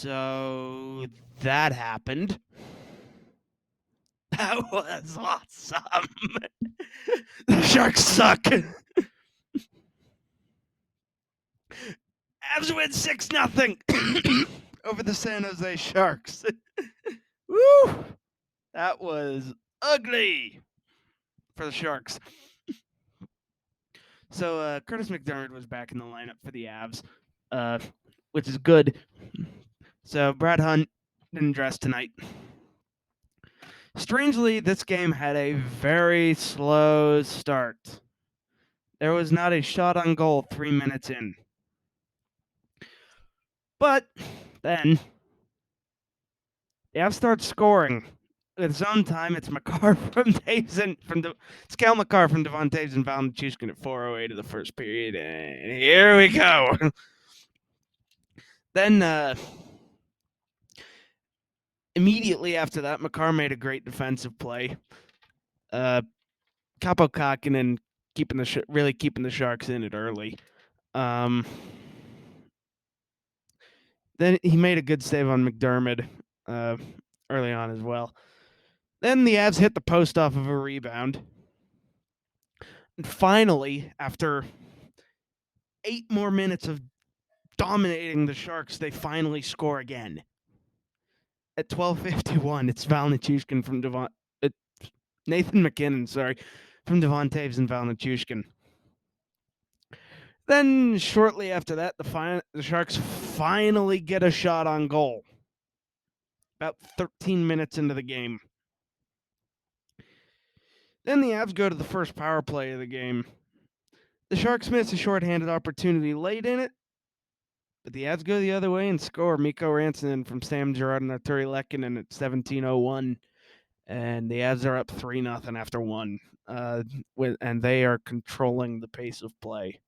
So that happened. That was awesome. The Sharks suck. Avs win 6-0 over the San Jose Sharks. Woo! That was ugly for the Sharks. So Curtis McDermott was back in the lineup for the Avs, which is good. So Brad Hunt didn't dress tonight. Strangely, this game had a very slow start. There was not a shot on goal 3 minutes in. But then the Avs start scoring. With zone time, it's Makar from Taves and it's Cal Makar from Devon Taves and Val Nichushkin at 4:08 of the first period, and here we go. Then immediately after that, Makar made a great defensive play. Capo Kakinen really keeping the Sharks in it early. Then he made a good save on McDermott early on as well. Then the Avs hit the post off of a rebound. And finally, after 8 more minutes of dominating the Sharks, they finally score again. At 12:51, it's Val Nichushkin from Nathan McKinnon, from Devon Taves and Val Nichushkin. Then shortly after that, the Sharks finally get a shot on goal. About 13 minutes into the game. Then the Avs go to the first power play of the game. The Sharks miss a shorthanded opportunity late in it, but the Avs go the other way and score. Mikko Rantanen from Sam Girard and Arturi Lehkonen at 17:01, and the Avs are up 3-0 after one. And they are controlling the pace of play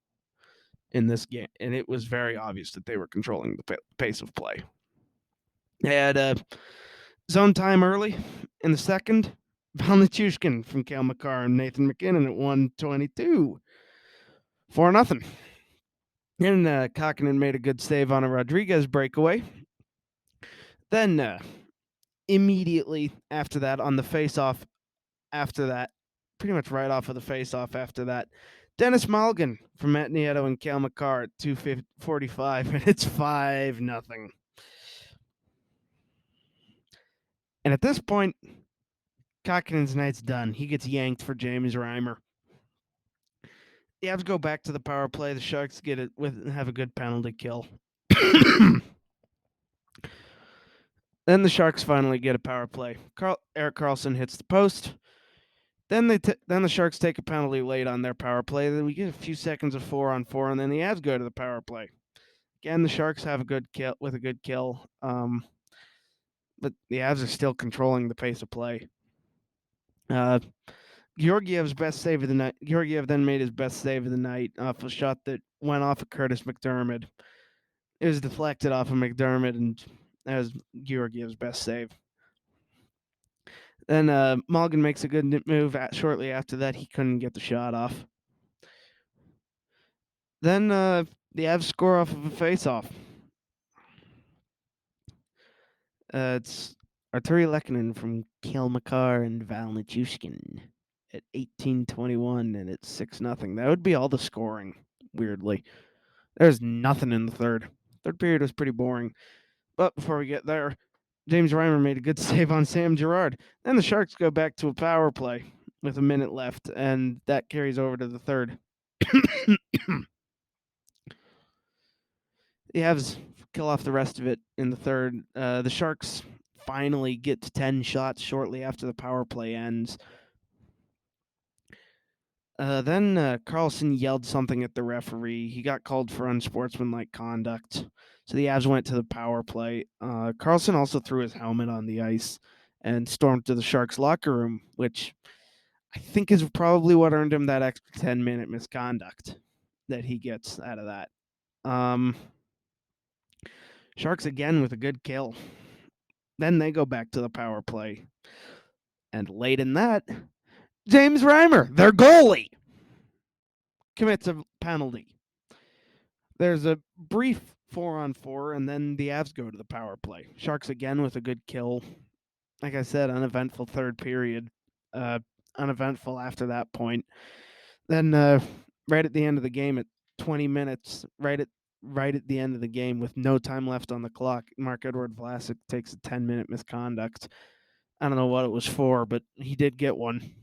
in this game, and it was very obvious that they were controlling the pace of play. They had zone time early in the second. Val Nichushkin from Cale Makar and Nathan McKinnon at 1:22. 4-0. Then Kakinen made a good save on a Rodriguez breakaway. Then immediately after that, on the face-off after that, pretty much right off of the face-off after that, Dennis Malgin from Matt Nieto and Cale Makar at 2:45, and it's 5-0. And at this point, Kakinen's night's done. He gets yanked for James Reimer. The Avs go back to the power play. The Sharks have a good penalty kill. Then the Sharks finally get a power play. Erik Karlsson hits the post. Then the Sharks take a penalty late on their power play. Then we get a few seconds of 4-on-4, and then the Avs go to the power play. Again, the Sharks have a good kill. But the Avs are still controlling the pace of play. Georgiev's best save of the night. Georgiev then made his best save of the night off a shot that went off of Curtis McDermott. It was deflected off of McDermott, and that was Georgiev's best save. Then Malgin makes a good move. Shortly after that, he couldn't get the shot off. Then the Avs score off of a face-off. It's Arturi Lehkonen from Cale Makar and Val Nichushkin at 18:21, and it's 6-0. That would be all the scoring, weirdly. There's nothing in the third. Third period was pretty boring. But before we get there, James Reimer made a good save on Sam Girard. Then the Sharks go back to a power play with a minute left, and that carries over to the third. The Avs kill off the rest of it in the third. The Sharks finally get to 10 shots shortly after the power play ends. Then Karlsson yelled something at the referee. He got called for unsportsmanlike conduct. So the Avs went to the power play. Karlsson also threw his helmet on the ice and stormed to the Sharks' locker room, which I think is probably what earned him that extra 10-minute misconduct that he gets out of that. Sharks again with a good kill. Then they go back to the power play. And late in that, James Reimer, their goalie, commits a penalty. There's a brief 4-on-4, and then the Avs go to the power play. Sharks again with a good kill. Like I said, uneventful third period. Uneventful after that point. Then right at the end of the game at 20 minutes, right at the end of the game with no time left on the clock, Marc-Edouard Vlasic takes a 10-minute misconduct. I don't know what it was for, but he did get one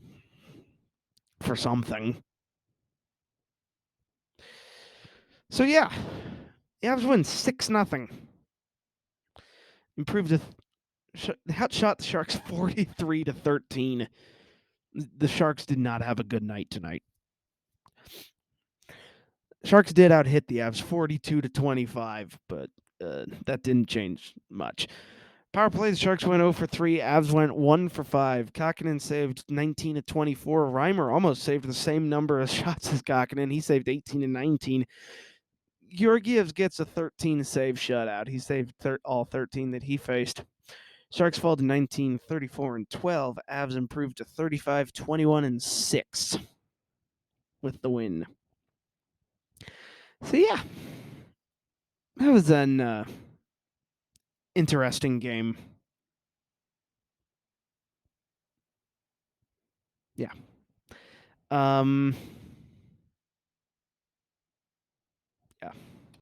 for something. So yeah, the Avs win 6-0. Improved outshot the Sharks 43-13. The Sharks did not have a good night tonight. Sharks did out-hit the Avs 42-25, but that didn't change much. Power play, the Sharks went 0 for 3. Avs went 1 for 5. Kakkonen saved 19-24. Reimer almost saved the same number of shots as Kakkonen. He saved 18-19. Georgievs gets a 13-save shutout. He saved all 13 that he faced. Sharks fall to 19, 34, and 12. Avs improved to 35, 21, and 6 with the win. So yeah, that was an interesting game. Yeah. Yeah.